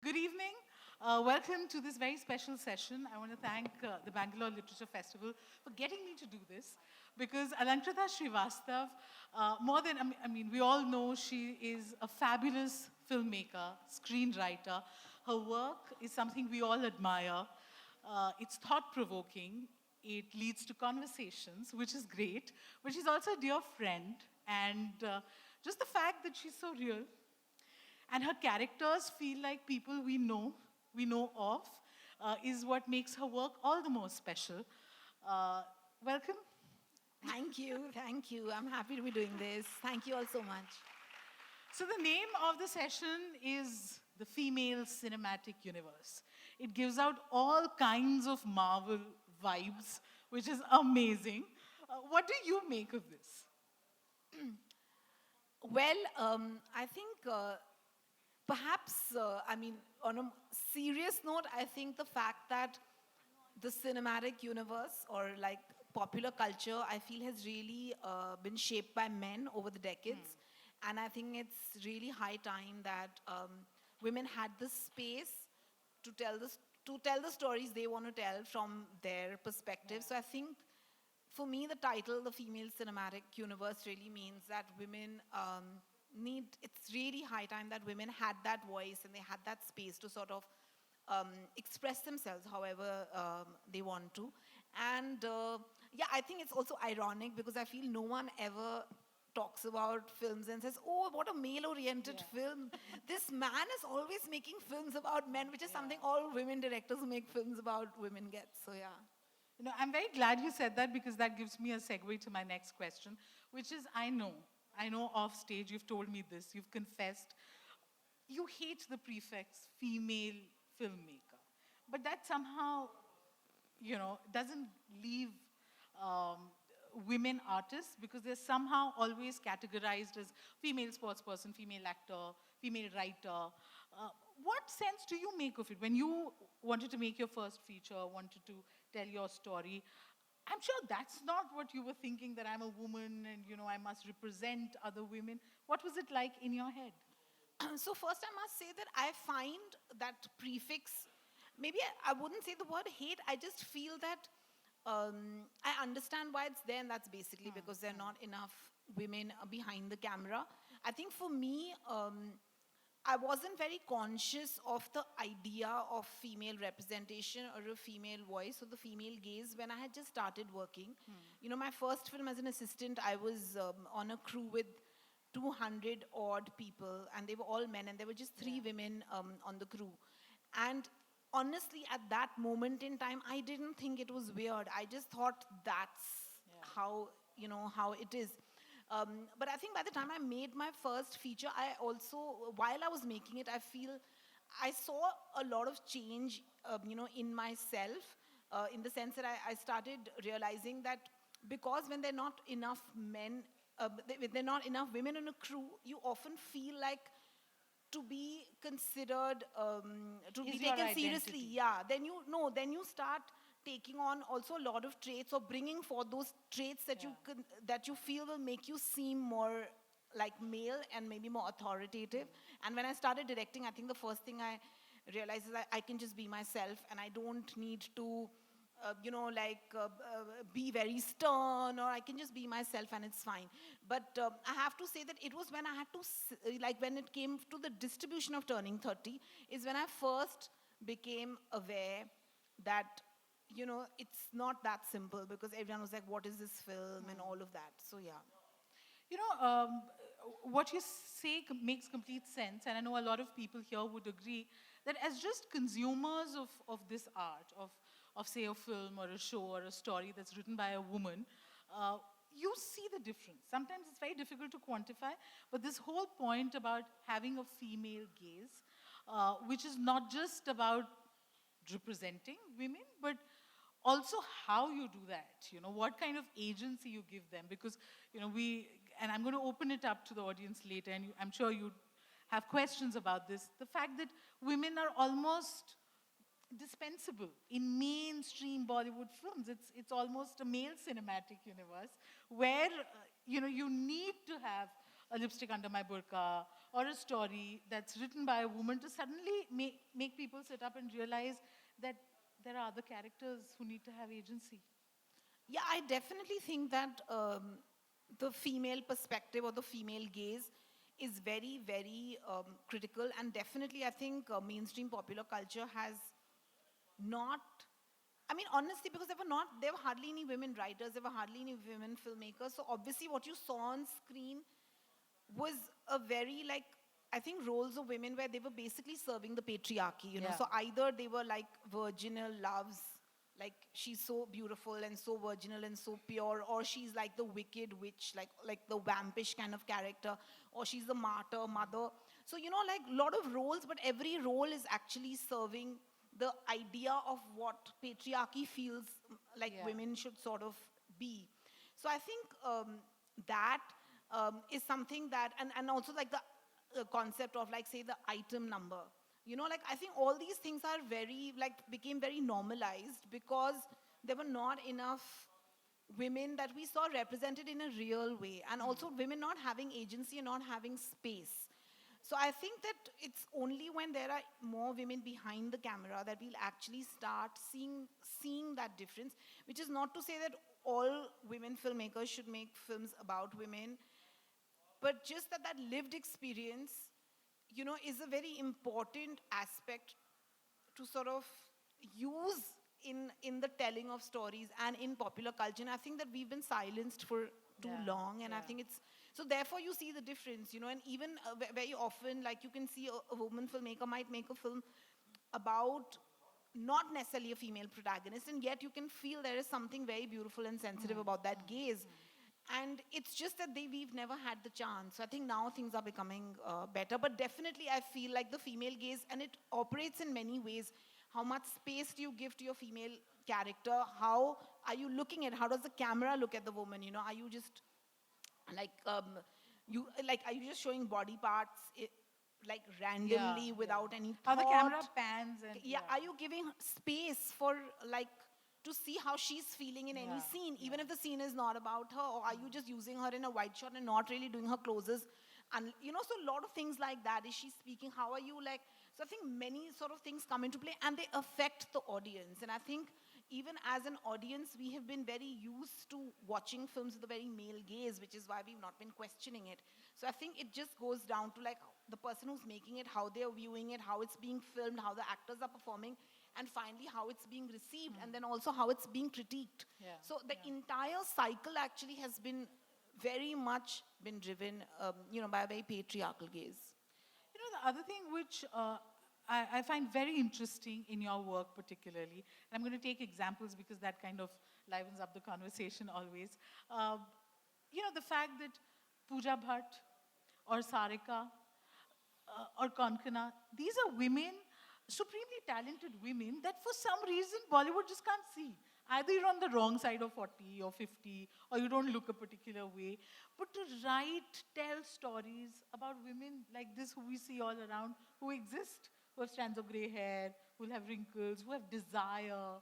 Good evening. Welcome to this very special session. I want to thank the Bangalore Literature Festival for getting me to do this because Alankrita Shrivastava, we all know she is a fabulous filmmaker, screenwriter. Her work is something we all admire. It's thought-provoking. It leads to conversations, which is great. But she's also a dear friend. And just the fact that she's so real and her characters feel like people we know of, is what makes her work all the more special. Welcome. Thank you, thank you. I'm happy to be doing this. Thank you all so much. So the name of the session is the Female Cinematic Universe. It gives out all kinds of Marvel vibes, which is amazing. What do you make of this? Well, I think perhaps, on a serious note, I think the fact that the cinematic universe or like popular culture, I feel has really been shaped by men over the decades. And I think it's really high time that women had the space to tell the stories they want to tell from their perspective. So I think for me, the title, the Female Cinematic Universe, really means that women it's really high time that women had that voice and they had that space to sort of express themselves however they want to. And yeah, I think it's also ironic because I feel no one ever talks about films and says, oh, what a male-oriented film. This man is always making films about men, which is something all women directors who make films about women get. So yeah. I'm very glad you said that because that gives me a segue to my next question, which is I know off stage you've told me this, you've confessed, you hate the prefix female filmmaker. But that somehow, doesn't leave um, women artists because they're somehow always categorized as female sportsperson, female actor, female writer. What sense do you make of it when you wanted to make your first feature, wanted to tell your story? I'm sure that's not what you were thinking, that I'm a woman and, I must represent other women. What was it like in your head? So first I must say that I find that prefix, maybe I wouldn't say the word hate, I just feel that I understand why it's there, and that's basically because there are not enough women behind the camera. I think for me, I wasn't very conscious of the idea of female representation or a female voice or the female gaze when I had just started working. My first film as an assistant, I was on a crew with 200 odd people, and they were all men, and there were just three women on the crew. And honestly, at that moment in time, I didn't think it was weird. I just thought that's how it is. But I think by the time I made my first feature, I also, while I was making it, I saw a lot of change, in myself, in the sense that I started realizing that because when there are not enough men, there are not enough women in a crew, you often feel like to be considered, to Is be your taken seriously, identity. then you start taking on also a lot of traits or bringing forth those traits that that you feel will make you seem more like male and maybe more authoritative. And when I started directing, I think the first thing I realized is that I can just be myself and I don't need to be very stern, or I can just be myself and it's fine. But I have to say that it was when I had to, when it came to the distribution of Turning 30, is when I first became aware that, it's not that simple, because everyone was like, what is this film and all of that. So yeah. You know, um, what you say makes complete sense, and I know a lot of people here would agree that as just consumers of this art, of say a film or a show or a story that's written by a woman, you see the difference. Sometimes it's very difficult to quantify, but this whole point about having a female gaze, which is not just about representing women, but also how you do that, what kind of agency you give them, because, and I'm going to open it up to the audience later, and I'm sure you have questions about this, the fact that women are almost dispensable in mainstream Bollywood films. It's almost a male cinematic universe where, you need to have a lipstick under my burqa, or a story that's written by a woman to suddenly make people sit up and realize that there are other characters who need to have agency. Yeah, I definitely think that the female perspective or the female gaze is very, very critical. And definitely, I think mainstream popular culture has not. I mean, honestly, because there were hardly any women writers, there were hardly any women filmmakers. So obviously, what you saw on screen was a very like, I think, roles of women where they were basically serving the patriarchy, you know. Yeah. So either they were like virginal loves, like she's so beautiful and so virginal and so pure, or she's like the wicked witch, like the vampish kind of character, or she's the martyr mother. So you know, like a lot of roles, but every role is actually serving the idea of what patriarchy feels like Yeah. women should sort of be. So I think that is something that, and also like the concept of like, say, the item number. You know, like I think all these things are very, like, became very normalized because there were not enough women that we saw represented in a real way, and also women not having agency and not having space. So I think that it's only when there are more women behind the camera that we'll actually start seeing that difference, which is not to say that all women filmmakers should make films about women, but just that lived experience, you know, is a very important aspect to sort of use in the telling of stories and in popular culture. And I think that we've been silenced for too Yeah, long, and I yeah. think it's so therefore you see the difference, you know. And even very often, like, you can see a woman filmmaker might make a film about not necessarily a female protagonist, and yet you can feel there is something very beautiful and sensitive about that gaze. And it's just that we've never had the chance. So I think now things are becoming better. But definitely I feel like the female gaze, and it operates in many ways. How much space do you give to your female character? How are you looking at, how does the camera look at the woman? You know, are you just like, are you just showing body parts like randomly without any How thought? the camera pans and Yeah, are you giving space for, like, to see how she's feeling in any Yeah, scene, even if the scene is not about her? Or are you just using her in a wide shot and not really doing her closes? And you know, so a lot of things like that. Is she speaking? How are you, like? So I think many sort of things come into play, and they affect the audience. And I think even as an audience, we have been very used to watching films with a very male gaze, which is why we've not been questioning it. So I think it just goes down to, like, the person who's making it, how they're viewing it, how it's being filmed, how the actors are performing, and finally how it's being received, and then also how it's being critiqued. Yeah, So the entire cycle actually has been very much been driven, you know, by a very patriarchal gaze. You know, the other thing which I find very interesting in your work particularly, and I'm going to take examples because that kind of livens up the conversation always. You know, the fact that Pooja Bhatt or Sarika or Konkana, these are women, supremely talented women that for some reason Bollywood just can't see. Either you're on the wrong side of 40 or 50, or you don't look a particular way. But to write, tell stories about women like this who we see all around, who exist, who have strands of gray hair, who have wrinkles, who have desire,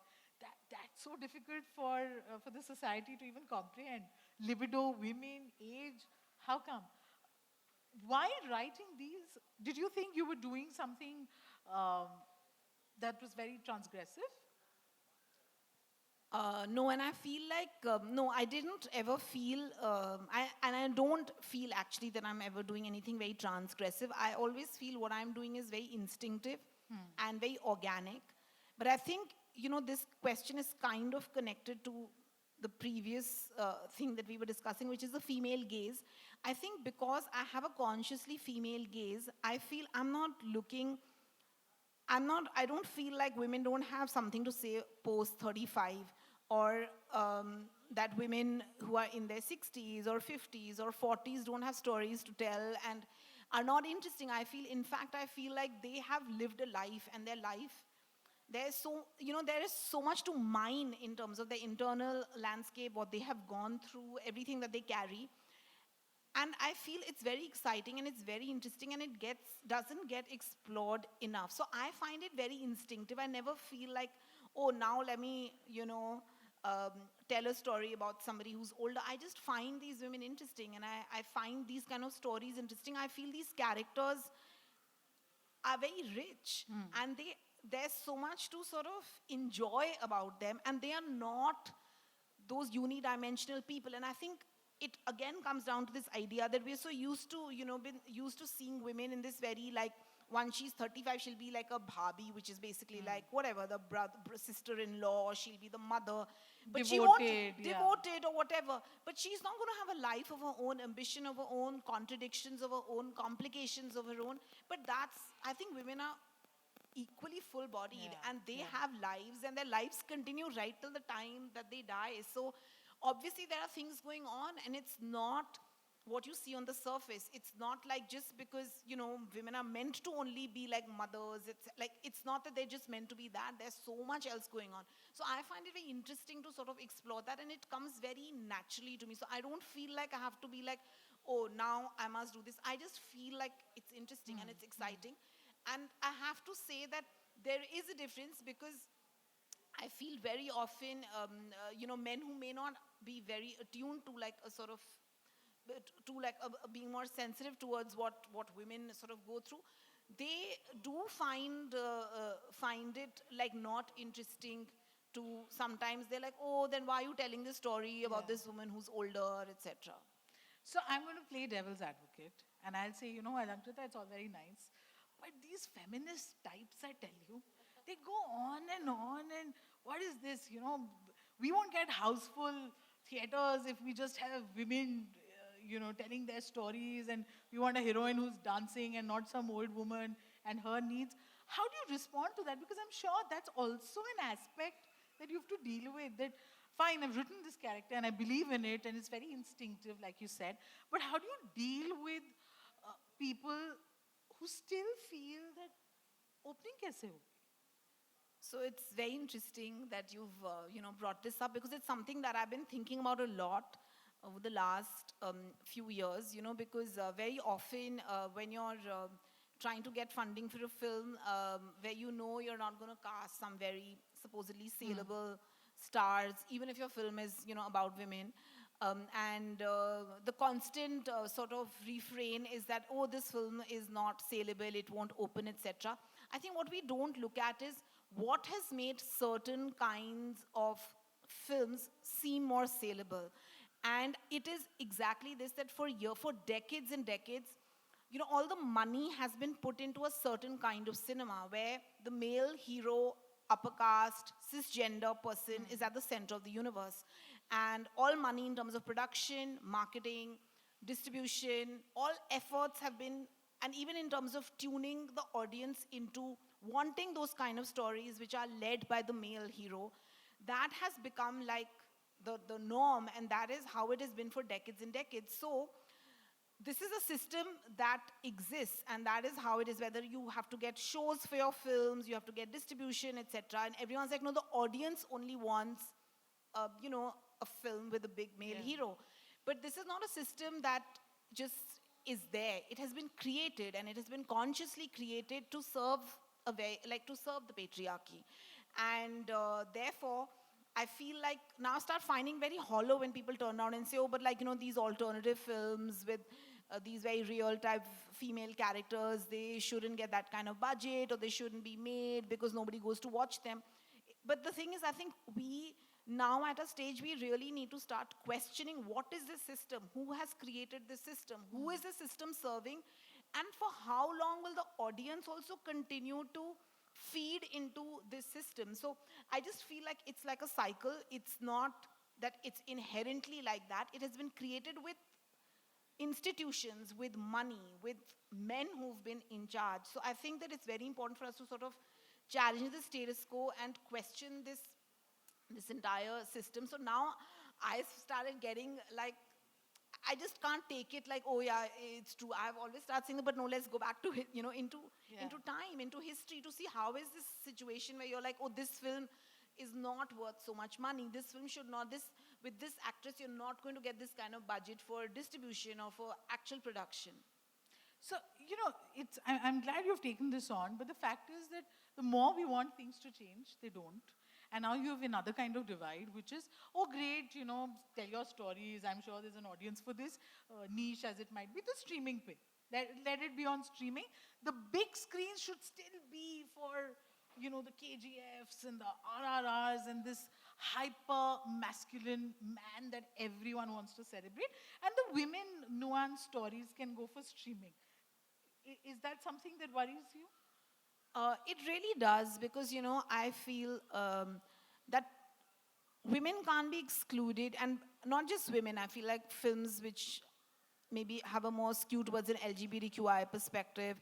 that's so difficult for the society to even comprehend. Libido, women, age, how come? Why writing these? Did you think you were doing something um, that was very transgressive? No, and I feel like, no, I didn't ever feel, and I don't feel actually that I'm ever doing anything very transgressive. I always feel what I'm doing is very instinctive and very organic. But I think, you know, this question is kind of connected to the previous thing that we were discussing, which is the female gaze. I think because I have a consciously female gaze, I feel I don't feel like women don't have something to say post 35, or that women who are in their 60s or 50s or 40s don't have stories to tell and are not interesting. In fact, I feel like they have lived a life, and their life, there is so much to mine in terms of their internal landscape, what they have gone through, everything that they carry. And I feel it's very exciting and it's very interesting, and doesn't get explored enough. So I find it very instinctive. I never feel like, oh, now let me, tell a story about somebody who's older. I just find these women interesting, and I find these kind of stories interesting. I feel these characters are very rich, and there's so much to sort of enjoy about them, and they are not those unidimensional people. And I think it again comes down to this idea that we're so used to, been used to seeing women in this very, like, once she's 35, she'll be like a bhabhi, which is basically like whatever, the sister-in-law, or she'll be the mother. But she won't, Devoted, yeah. devoted or whatever. But she's not going to have a life of her own, ambition of her own, contradictions of her own, complications of her own. But that's, I think women are equally full-bodied, Yeah, and they yeah. have lives, and their lives continue right till the time that they die. So obviously there are things going on, and it's not what you see on the surface. It's not like just because women are meant to only be like mothers. It's like, it's not that they're just meant to be that. There's so much else going on. So I find it very interesting to sort of explore that, and it comes very naturally to me. So I don't feel like I have to be like, oh, now I must do this. I just feel like it's interesting and it's exciting. And I have to say that there is a difference, because I feel very often, men who may not be very attuned to like a sort of, to like being more sensitive towards what women sort of go through, they do find it like not interesting. To sometimes they're like, oh, then why are you telling this story about Yeah. this woman who's older, etc. So I'm going to play devil's advocate, and I'll say, Alankrita, it's all very nice, but these feminist types, I tell you, they go on, and what is this? We won't get houseful theaters if we just have women, telling their stories, and we want a heroine who's dancing and not some old woman and her needs. How do you respond to that? Because I'm sure that's also an aspect that you have to deal with. That fine, I've written this character and I believe in it, and it's very instinctive, like you said. But how do you deal with people who still feel that opening kaise ho? So it's very interesting that you've brought this up, because it's something that I've been thinking about a lot over the last few years. Because very often when you're trying to get funding for a film, where you're not going to cast some very supposedly saleable stars, even if your film is about women. And the constant sort of refrain is that, oh, this film is not saleable, it won't open, etc. I think what we don't look at is what has made certain kinds of films seem more saleable. And it is exactly this, that for decades and decades, all the money has been put into a certain kind of cinema where the male hero, upper caste, cisgender person is at the center of the universe. And all money in terms of production, marketing, distribution, all efforts have been, and even in terms of tuning the audience into wanting those kind of stories which are led by the male hero, that has become like the norm, and that is how it has been for decades and decades. So this is a system that exists, and that is how it is, whether you have to get shows for your films, you have to get distribution, etc. And everyone's like, no, the audience only wants a film with a big male hero. But this is not a system that just is there. It has been created, and it has been consciously created to serve to serve the patriarchy. And therefore, I feel like now start finding very hollow when people turn around and say, oh, but these alternative films with these very real type female characters, they shouldn't get that kind of budget, or they shouldn't be made because nobody goes to watch them. But the thing is, I think we now at a stage, we really need to start questioning, what is this system? Who has created this system? Who is the system serving? And for how long will the audience also continue to feed into this system? So I just feel like it's like a cycle. It's not that it's inherently like that. It has been created with institutions, with money, with men who've been in charge. So I think that it's very important for us to sort of challenge the status quo and question this entire system. So now I started getting like, I just can't take it like, oh yeah, it's true. I've always started saying, but no, let's go back to into time, into history, to see how is this situation where you're like, oh, this film is not worth so much money. This film should not, with this actress, you're not going to get this kind of budget for distribution or for actual production. So, I'm glad you've taken this on, but the fact is that the more we want things to change, they don't. And now you have another kind of divide, which is, oh, great, tell your stories. I'm sure there's an audience for this, niche as it might be, the streaming pay. Let it be on streaming. The big screens should still be for, the KGFs and the RRRs and this hyper masculine man that everyone wants to celebrate. And the women nuanced stories can go for streaming. Is that something that worries you? It really does because, I feel that women can't be excluded, and not just women. I feel like films which maybe have a more skew towards an LGBTQI perspective,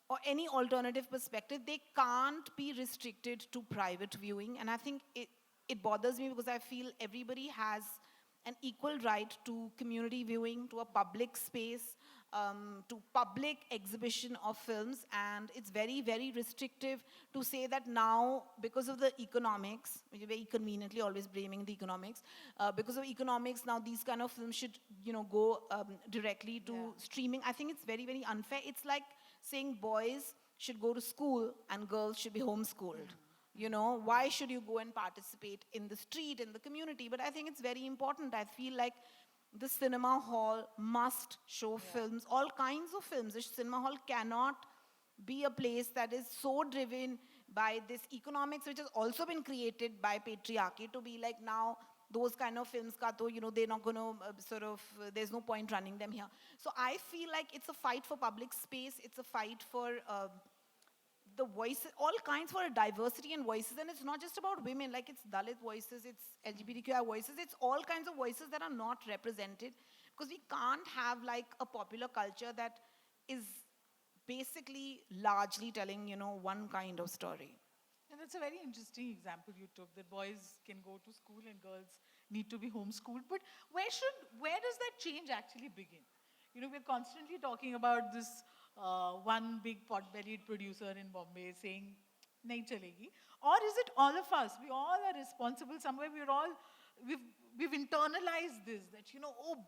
or any alternative perspective, they can't be restricted to private viewing. And I think it bothers me because I feel everybody has an equal right to community viewing, to a public space, to public exhibition of films. And it's very, very restrictive to say that now, because of the economics, which is very conveniently always blaming the economics, because of economics, now these kind of films should, go directly to streaming. I think it's very, very unfair. It's like saying boys should go to school and girls should be homeschooled. Why should you go and participate in the street, in the community? But I think it's very important. I feel like the cinema hall must show films, all kinds of films. The cinema hall cannot be a place that is so driven by this economics, which has also been created by patriarchy, to be like, now those kind of films, they're not going to there's no point running them here. So I feel like it's a fight for public space. It's a fight for the voices, all kinds, for a diversity in voices. And it's not just about women, like it's Dalit voices, it's LGBTQI voices, it's all kinds of voices that are not represented, because we can't have like a popular culture that is basically largely telling, one kind of story. And that's a very interesting example you took, that boys can go to school and girls need to be homeschooled. But where does that change actually begin? We're constantly talking about this one big pot-bellied producer in Bombay saying, nahi chalegi. Or is it all of us? We all are responsible somewhere. We've internalized this, that,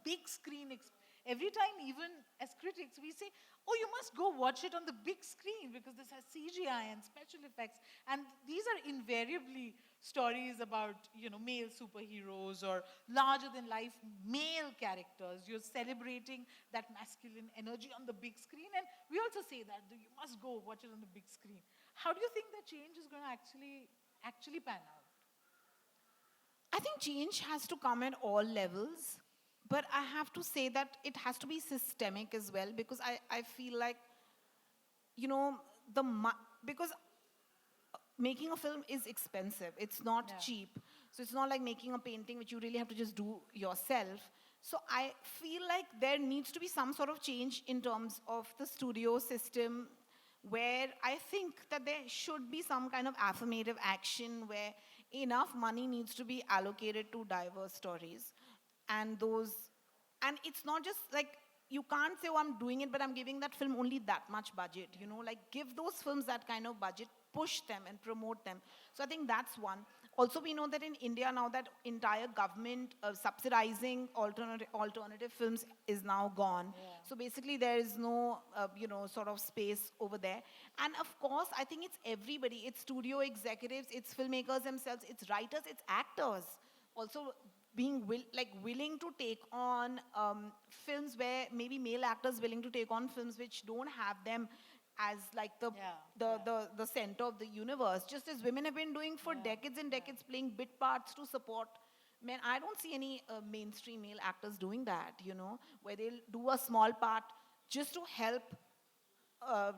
big screen. Every time, even as critics, we say, oh, you must go watch it on the big screen because this has CGI and special effects. And these are invariably stories about, male superheroes or larger-than-life male characters. You're celebrating that masculine energy on the big screen. And we also say that you must go watch it on the big screen. How do you think that change is going to actually pan out? I think change has to come at all levels. But I have to say that it has to be systemic as well, because I feel like, because making a film is expensive. It's not cheap. So it's not like making a painting which you really have to just do yourself. So I feel like there needs to be some sort of change in terms of the studio system, where I think that there should be some kind of affirmative action where enough money needs to be allocated to diverse stories. And it's not just like, you can't say, oh, I'm doing it, but I'm giving that film only that much budget, like give those films that kind of budget, push them and promote them. So I think that's one. Also, we know that in India now, that entire government subsidizing alternative films is now gone. Yeah. So basically there is no, sort of space over there. And of course, I think it's everybody. It's studio executives, it's filmmakers themselves, it's writers, it's actors. Also, being willing to take on films where maybe male actors willing to take on films which don't have them as like the center of the universe, just as women have been doing for decades and decades, playing bit parts to support men. I don't see any mainstream male actors doing that, where they'll do a small part just to help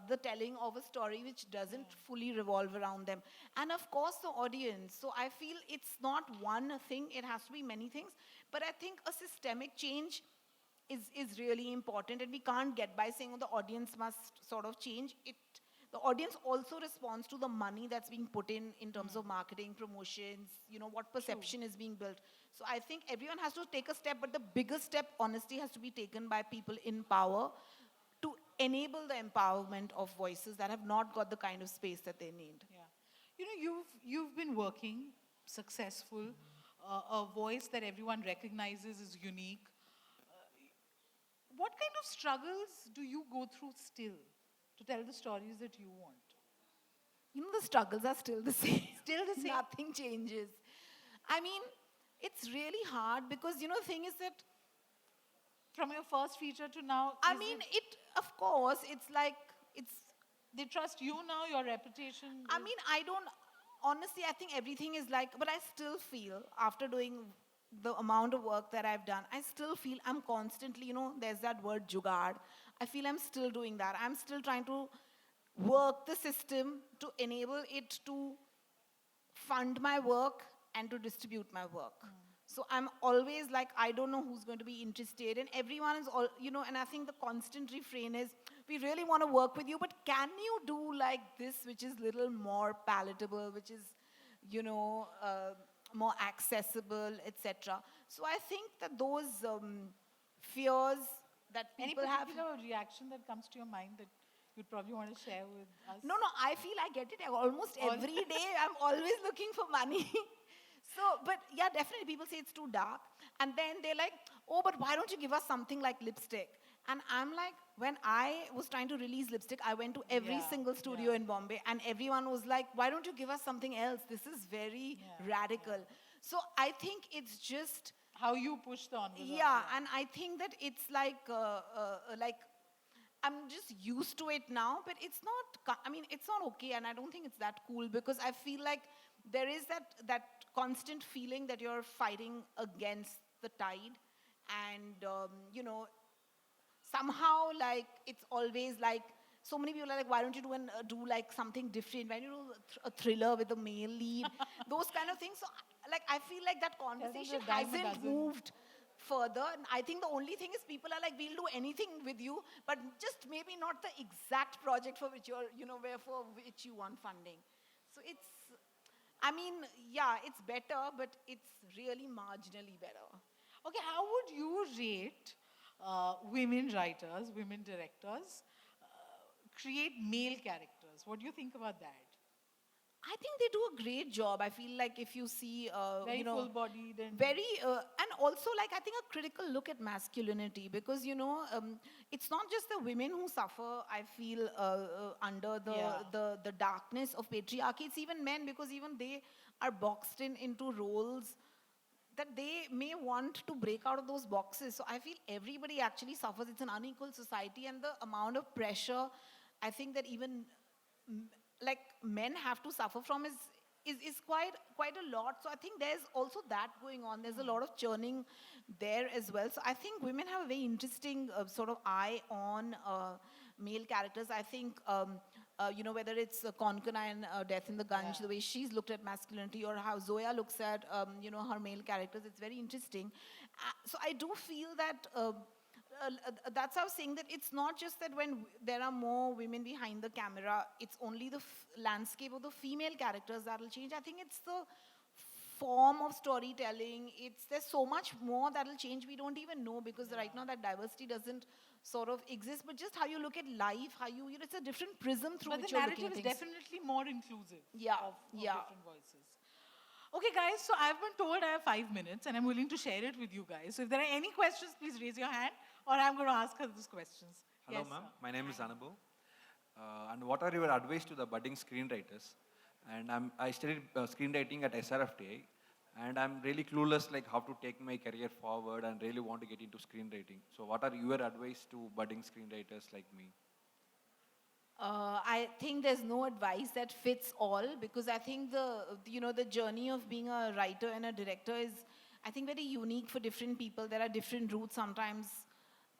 the telling of a story which doesn't fully revolve around them. And of course, the audience. So I feel it's not one thing, it has to be many things. But I think a systemic change is really important, and we can't get by saying, oh, the audience must sort of change. The audience also responds to the money that's being put in terms of marketing, promotions, what perception is being built. So I think everyone has to take a step, but the biggest step, honestly, has to be taken by people in power to enable the empowerment of voices that have not got the kind of space that they need. Yeah. You've been working, successful, a voice that everyone recognizes is unique. What kind of struggles do you go through still to tell the stories that you want? The struggles are still the same. Still the same? Nothing changes. I mean, it's really hard because, the thing is that, From your first feature to now, I mean, of course, it's like, they trust you now, your reputation. I mean, I don't, honestly, I think everything is like, but I still feel after doing the amount of work that I've done, I still feel I'm constantly, there's that word jugaad. I feel I'm still doing that. I'm still trying to work the system to enable it to fund my work and to distribute my work. So I'm always like, I don't know who's going to be interested. And everyone is all, and I think the constant refrain is, we really want to work with you, but can you do like this, which is little more palatable, which is, more accessible, etc. So I think that those fears that Any people have. particular reaction that comes to your mind that you'd probably want to share with us? No, I feel I get it almost every day. I'm always looking for money. So, but yeah, definitely people say it's too dark. And then they're like, oh, but why don't you give us something like lipstick? And I'm like, when I was trying to release lipstick, I went to every single studio in Bombay and everyone was like, why don't you give us something else? This is very radical. So I think it's just... How you push the envelope. Yeah, and I think that it's like I'm just used to it now, but it's not, it's not okay, and I don't think it's that cool because I feel like there is that constant feeling that you're fighting against the tide, and, somehow, like, it's always like, so many people are like, why don't you do like something different? Why don't you do a thriller with a male lead? Those kind of things. So, like, I feel like that conversation hasn't moved further. And I think the only thing is people are like, we'll do anything with you, but just maybe not the exact project for which you're, for which you want funding. So it's, it's better, but it's really marginally better. Okay, how would you rate women writers, women directors, create male characters? What do you think about that? I think they do a great job. I feel like if you see, very full-bodied and very, and also like I think a critical look at masculinity because it's not just the women who suffer. I feel under the darkness of patriarchy. It's even men because even they are boxed into roles that they may want to break out of those boxes. So I feel everybody actually suffers. It's an unequal society, and the amount of pressure I think that even like men have to suffer from is quite a lot. So I think there's also that going on. There's a lot of churning there as well. So I think women have a very interesting sort of eye on male characters. I think whether it's Konkona in Death in the Gunj, the way she's looked at masculinity, or how Zoya looks at her male characters, it's very interesting. So I do feel that that's how I was saying that it's not just that when there are more women behind the camera, it's only the landscape of the female characters that will change. I think it's the form of storytelling. There's so much more that will change. We don't even know because right now that diversity doesn't sort of exist. But just how you look at life, how it's a different prism through which you're looking at things. But the narrative is definitely more inclusive of different voices. Okay, guys, so I've been told I have 5 minutes and I'm willing to share it with you guys. So if there are any questions, please raise your hand or I'm going to ask her those questions. Hello, ma'am. My name is Anubhav. And what are your advice to the budding screenwriters? And I studied screenwriting at SRFTI, and I'm really clueless like how to take my career forward and really want to get into screenwriting. So what are your advice to budding screenwriters like me? I think there's no advice that fits all because I think the journey of being a writer and a director is, I think, very unique for different people. There are different routes. Sometimes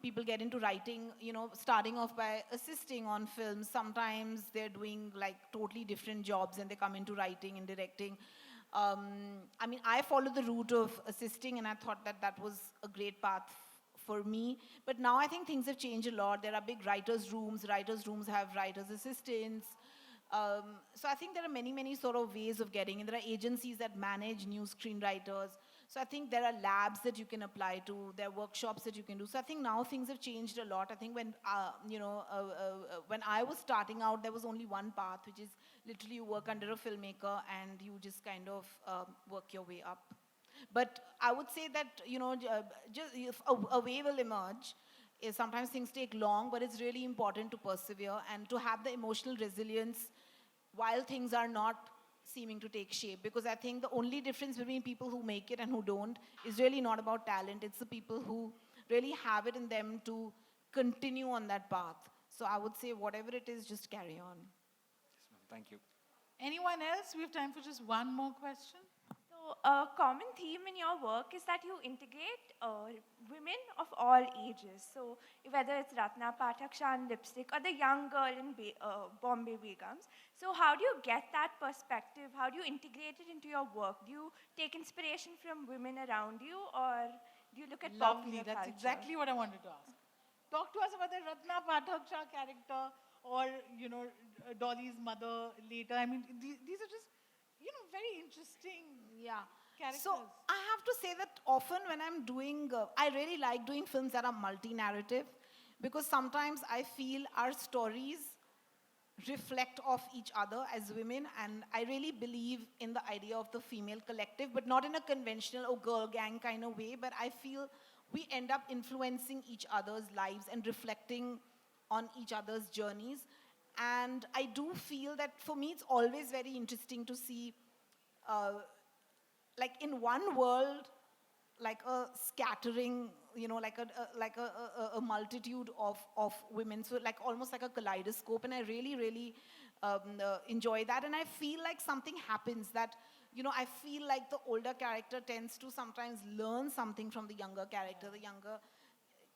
people get into writing, starting off by assisting on films. Sometimes they're doing like totally different jobs and they come into writing and directing. I followed the route of assisting and I thought that was a great path for me. But now I think things have changed a lot. There are big writers' rooms. Writers' rooms have writers' assistants. So I think there are many, many sort of ways of getting in. There are agencies that manage new screenwriters. So I think there are labs that you can apply to. There are workshops that you can do. So I think now things have changed a lot. I think when I was starting out, there was only one path, which is literally you work under a filmmaker and you just kind of work your way up. But I would say that, just a way will emerge. Sometimes things take long, but it's really important to persevere and to have the emotional resilience while things are not seeming to take shape, because I think the only difference between people who make it and who don't is really not about talent. It's the people who really have it in them to continue on that path. So I would say whatever it is, just carry on. Yes, ma'am. Thank you. Anyone else? We have time for just one more question. So, a common theme in your work is that you integrate women of all ages. So, whether it's Ratna Pathak Shah in Lipstick or the young girl in Bombay Begums. So, how do you get that perspective? How do you integrate it into your work? Do you take inspiration from women around you, or do you look at Lovely. popular That's culture? exactly what I wanted to ask. Talk to us about the Ratna Pathak Shah character, or Dolly's mother later. I mean, these are just very interesting. Yeah. Characters. So I have to say that often when I'm doing, I really like doing films that are multi-narrative, because sometimes I feel our stories reflect off each other as women, and I really believe in the idea of the female collective, but not in a conventional girl gang kind of way, but I feel we end up influencing each other's lives and reflecting on each other's journeys. And I do feel that for me it's always very interesting to see like in one world, like a scattering, like a multitude of women. So like almost like a kaleidoscope. And I really, really enjoy that. And I feel like something happens that, I feel like the older character tends to sometimes learn something from the younger character. The younger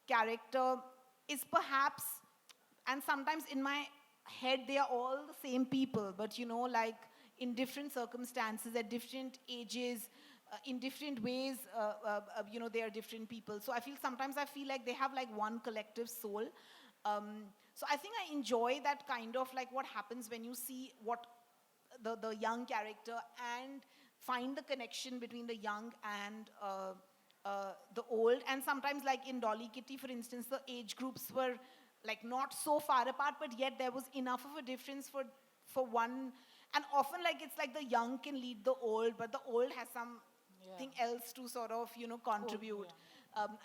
character is perhaps, and sometimes in my head they are all the same people, but like in different circumstances, at different ages, in different ways, they are different people. So sometimes I feel like they have like one collective soul. So I think I enjoy that kind of like what happens when you see what the young character and find the connection between the young and the old. And sometimes like in Dolly Kitty, for instance, the age groups were like not so far apart, but yet there was enough of a difference for one. And often like it's like the young can lead the old, but the old has something else to sort of, contribute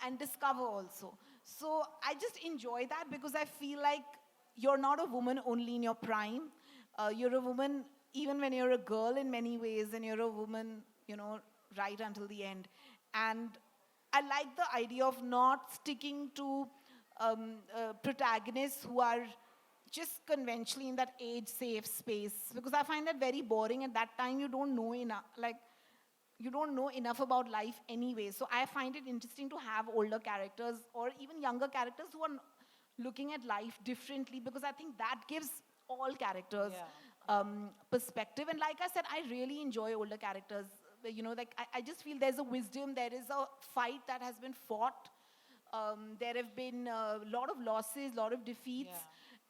and discover also. So I just enjoy that, because I feel like you're not a woman only in your prime. You're a woman even when you're a girl in many ways, and you're a woman, right until the end. And I like the idea of not sticking to protagonists who are just conventionally in that age-safe space, because I find that very boring. At that time, you don't know enough, you don't know enough about life anyway. So I find it interesting to have older characters or even younger characters who are looking at life differently, because I think that gives all characters perspective. And like I said, I really enjoy older characters. I just feel there's a wisdom, there is a fight that has been fought. There have been a lot of losses, a lot of defeats.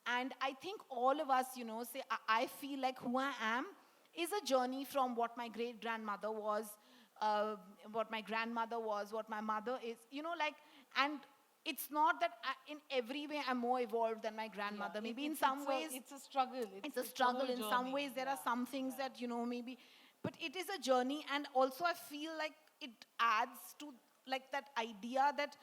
And I think all of us, say, I feel like who I am is a journey from what my great-grandmother was, what my grandmother was, what my mother is, and it's not that in every way I'm more evolved than my grandmother. Maybe in some ways... It's a struggle. It's a struggle. In some ways, there are some things that, maybe... But it is a journey, and also I feel like it adds to, like, that idea that,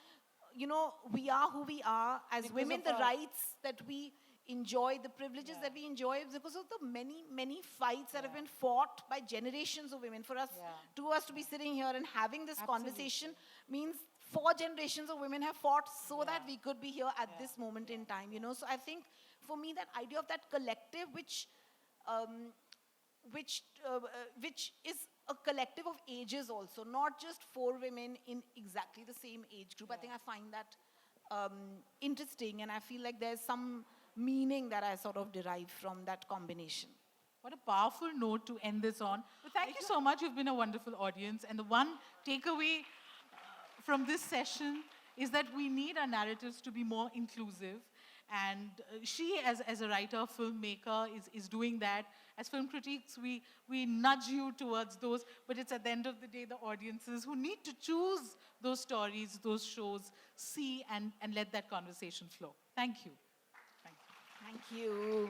we are who we are as Because women, of the our- rights that we enjoy, the privileges that we enjoy, because of the many, many fights that have been fought by generations of women. For us, to us to be sitting here and having this conversation means 4 generations of women have fought so that we could be here at this moment in time, So I think for me, that idea of that collective, which is a collective of ages also, not just 4 women in exactly the same age group. I think I find that interesting, and I feel like there's some meaning that I sort of derive from that combination. What a powerful note to end this on. But thank you so much. You've been a wonderful audience. And the one takeaway from this session is that we need our narratives to be more inclusive. And she, as a writer, filmmaker, is doing that. As film critics, we nudge you towards those, but it's at the end of the day the audiences who need to choose those stories, those shows, see and let that conversation flow. Thank you. Thank you. Thank you.